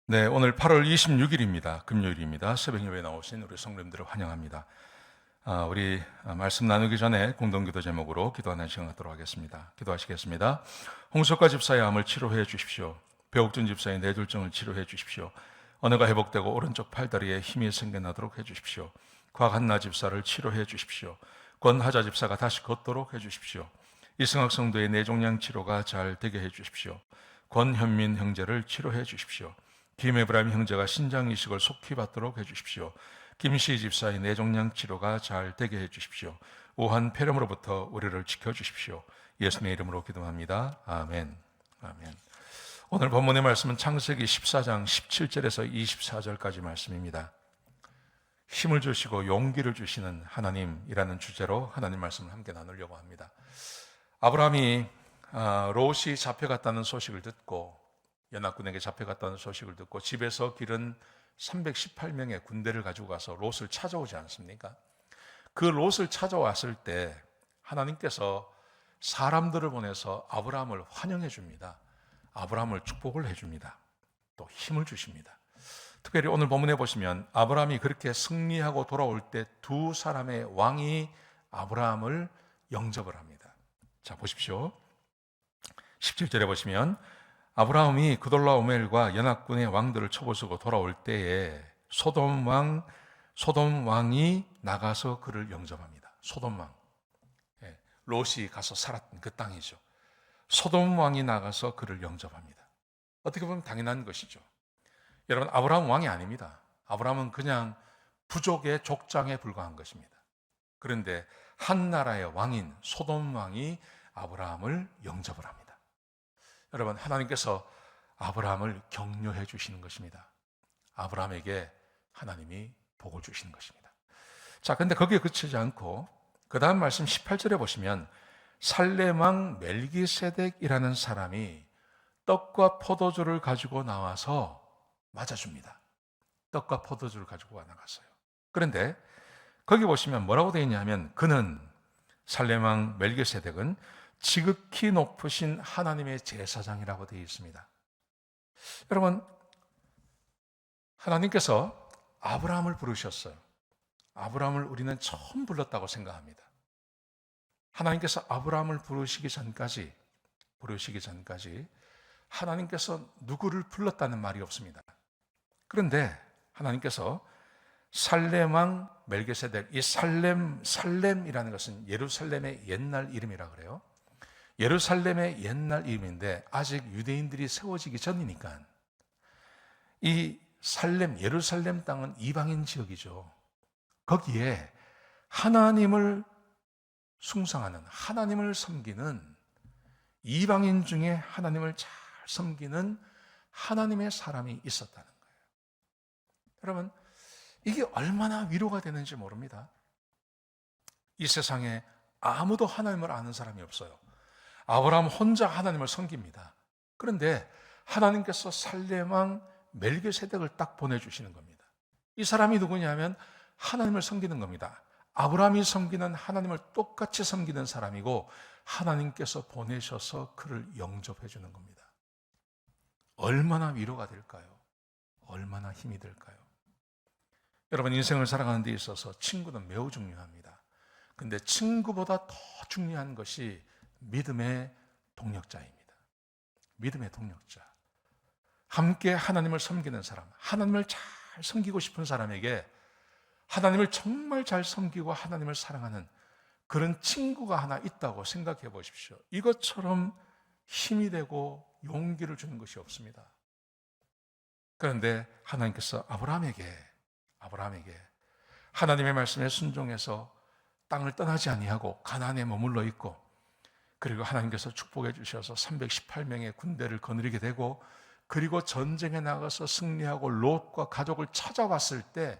네, 오늘 8월 26일입니다. 금요일입니다. 새벽 예배에 나오신 우리 성도님들을 환영합니다. 우리 말씀 나누기 전에 공동기도 제목으로 기도하는 시간 갖도록 하겠습니다. 기도하시겠습니다. 홍석가 집사의 암을 치료해 주십시오. 배옥준 집사의 뇌졸중을 치료해 주십시오. 언어가 회복되고 오른쪽 팔다리에 힘이 생겨나도록 해 주십시오. 곽한나 집사를 치료해 주십시오. 권하자 집사가 다시 걷도록 해 주십시오. 이승학 성도의 뇌종양 치료가 잘 되게 해 주십시오. 권현민 형제를 치료해 주십시오. 김에브라임 형제가 신장 이식을 속히 받도록 해주십시오. 김시 집사의 뇌종양 치료가 잘 되게 해주십시오. 우한 폐렴으로부터 우리를 지켜주십시오. 예수님의 이름으로 기도합니다. 아멘. 아멘. 오늘 본문의 말씀은 창세기 14장 17절에서 24절까지 말씀입니다. 힘을 주시고 용기를 주시는 하나님이라는 주제로 하나님 말씀을 함께 나누려고 합니다. 아브라함이 롯이 잡혀갔다는 소식을 듣고, 연합군에게 잡혀갔다는 소식을 듣고 집에서 기른 318명의 군대를 가지고 가서 롯을 찾아오지 않습니까? 그 롯을 찾아왔을 때 하나님께서 사람들을 보내서 아브라함을 환영해 줍니다. 아브라함을 축복을 해줍니다. 또 힘을 주십니다. 특별히 오늘 본문에 보시면 아브라함이 그렇게 승리하고 돌아올 때 두 사람의 왕이 아브라함을 영접을 합니다. 자, 보십시오. 17절에 보시면 아브라함이 그돌라오멜과 연합군의 왕들을 쳐부수고 돌아올 때에 소돔 왕이 나가서 그를 영접합니다. 소돔 왕, 롯이 가서 살았던 그 땅이죠. 소돔 왕이 나가서 그를 영접합니다. 어떻게 보면 당연한 것이죠. 여러분, 아브라함 왕이 아닙니다. 아브라함은 그냥 부족의 족장에 불과한 것입니다. 그런데 한 나라의 왕인 소돔 왕이 아브라함을 영접을 합니다. 여러분, 하나님께서 아브라함을 격려해 주시는 것입니다. 아브라함에게 하나님이 복을 주시는 것입니다. 자, 근데 거기에 그치지 않고 그 다음 말씀 18절에 보시면 살렘 왕 멜기세덱이라는 사람이 떡과 포도주를 가지고 나와서 맞아줍니다. 떡과 포도주를 가지고 나갔어요. 그런데 거기 보시면 뭐라고 되어 있냐면 그는, 살렘 왕 멜기세덱은 지극히 높으신 하나님의 제사장이라고 되어 있습니다. 여러분, 하나님께서 아브라함을 부르셨어요. 아브라함을 우리는 처음 불렀다고 생각합니다. 하나님께서 아브라함을 부르시기 전까지 하나님께서 누구를 불렀다는 말이 없습니다. 그런데 하나님께서 살렘 왕 멜기세덱, 이 살렘이라는 것은 예루살렘의 옛날 이름이라 그래요. 예루살렘의 옛날 이름인데 아직 유대인들이 세워지기 전이니까 이 예루살렘 땅은 이방인 지역이죠. 거기에 하나님을 숭상하는, 하나님을 섬기는, 이방인 중에 하나님을 잘 섬기는 하나님의 사람이 있었다는 거예요. 여러분, 이게 얼마나 위로가 되는지 모릅니다. 이 세상에 아무도 하나님을 아는 사람이 없어요. 아브라함 혼자 하나님을 섬깁니다. 그런데 하나님께서 살렘 왕 멜기세덱을 딱 보내주시는 겁니다. 이 사람이 누구냐면 하나님을 섬기는 겁니다. 아브라함이 섬기는 하나님을 똑같이 섬기는 사람이고 하나님께서 보내셔서 그를 영접해 주는 겁니다. 얼마나 위로가 될까요? 얼마나 힘이 될까요? 여러분, 인생을 살아가는 데 있어서 친구는 매우 중요합니다. 근데 친구보다 더 중요한 것이 믿음의 동력자입니다. 믿음의 동력자. 함께 하나님을 섬기는 사람, 하나님을 잘 섬기고 싶은 사람에게 하나님을 정말 잘 섬기고 하나님을 사랑하는 그런 친구가 하나 있다고 생각해 보십시오. 이것처럼 힘이 되고 용기를 주는 것이 없습니다. 그런데 하나님께서 아브라함에게 하나님의 말씀에 순종해서 땅을 떠나지 아니하고 가나안에 머물러 있고, 그리고 하나님께서 축복해 주셔서 318명의 군대를 거느리게 되고, 그리고 전쟁에 나가서 승리하고 롯과 가족을 찾아왔을 때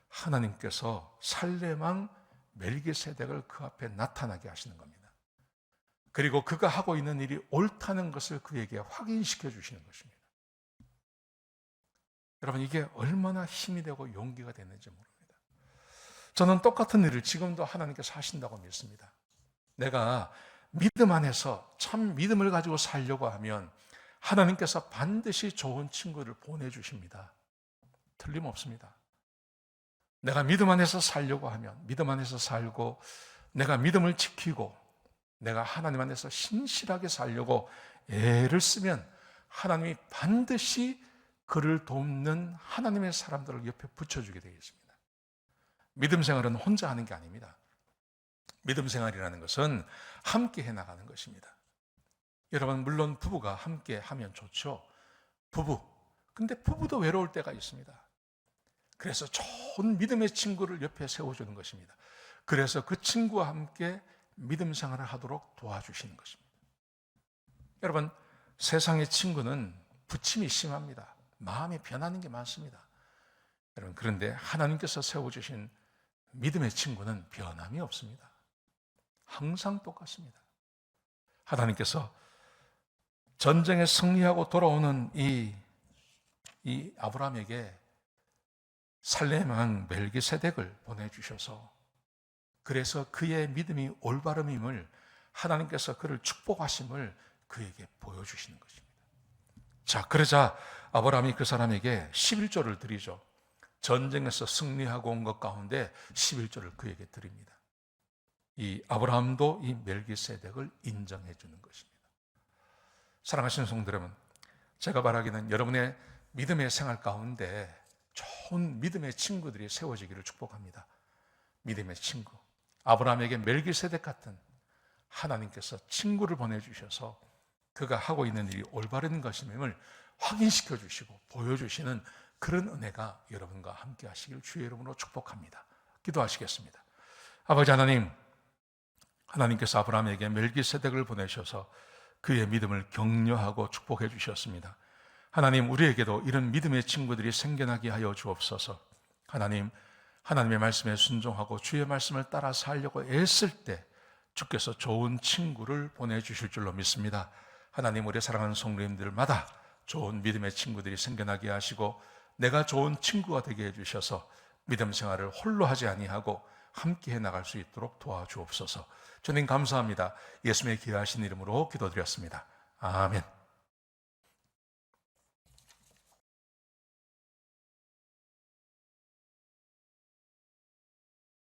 하나님께서 살렘 왕 멜기세덱을 그 앞에 나타나게 하시는 겁니다. 그리고 그가 하고 있는 일이 옳다는 것을 그에게 확인시켜 주시는 것입니다. 여러분, 이게 얼마나 힘이 되고 용기가 되는지 모릅니다. 저는 똑같은 일을 지금도 하나님께서 하신다고 믿습니다. 내가 믿음 안에서 참 믿음을 가지고 살려고 하면 하나님께서 반드시 좋은 친구를 보내주십니다. 틀림없습니다. 내가 믿음 안에서 살려고 하면 믿음 안에서 살고, 내가 믿음을 지키고 내가 하나님 안에서 신실하게 살려고 애를 쓰면 하나님이 반드시 그를 돕는 하나님의 사람들을 옆에 붙여주게 되겠습니다. 믿음 생활은 혼자 하는 게 아닙니다. 믿음 생활이라는 것은 함께 해나가는 것입니다. 여러분, 물론 부부가 함께 하면 좋죠. 근데 부부도 외로울 때가 있습니다. 그래서 좋은 믿음의 친구를 옆에 세워주는 것입니다. 그래서 그 친구와 함께 믿음 생활을 하도록 도와주시는 것입니다. 여러분, 세상의 친구는 부침이 심합니다. 마음이 변하는 게 많습니다. 여러분, 그런데 하나님께서 세워주신 믿음의 친구는 변함이 없습니다. 항상 똑같습니다. 하나님께서 전쟁에 승리하고 돌아오는 이 아브라함에게 살렘 왕 멜기세덱을 보내주셔서, 그래서 그의 믿음이 올바름임을, 하나님께서 그를 축복하심을 그에게 보여주시는 것입니다. 자, 그러자 아브라함이 그 사람에게 11조를 드리죠. 전쟁에서 승리하고 온 것 가운데 11조를 그에게 드립니다. 이 아브라함도 이 멜기세덱을 인정해 주는 것입니다. 사랑하시는 성도 여러분, 제가 바라기는 여러분의 믿음의 생활 가운데 좋은 믿음의 친구들이 세워지기를 축복합니다. 믿음의 친구, 아브라함에게 멜기세덱 같은 하나님께서 친구를 보내주셔서 그가 하고 있는 일이 올바른 것임을 확인시켜 주시고 보여주시는 그런 은혜가 여러분과 함께 하시길 주의 이름으로 축복합니다. 기도하시겠습니다. 아버지 하나님, 하나님께서 아브라함에게 멜기세덱을 보내셔서 그의 믿음을 격려하고 축복해 주셨습니다. 하나님, 우리에게도 이런 믿음의 친구들이 생겨나게 하여 주옵소서. 하나님, 하나님의 말씀에 순종하고 주의 말씀을 따라 살려고 애쓸 때 주께서 좋은 친구를 보내주실 줄로 믿습니다. 하나님, 우리 사랑하는 성도님들마다 좋은 믿음의 친구들이 생겨나게 하시고 내가 좋은 친구가 되게 해주셔서 믿음 생활을 홀로 하지 아니하고 함께 해나갈 수 있도록 도와주옵소서. 주님 감사합니다. 예수님의 귀하신 이름으로 기도드렸습니다. 아멘.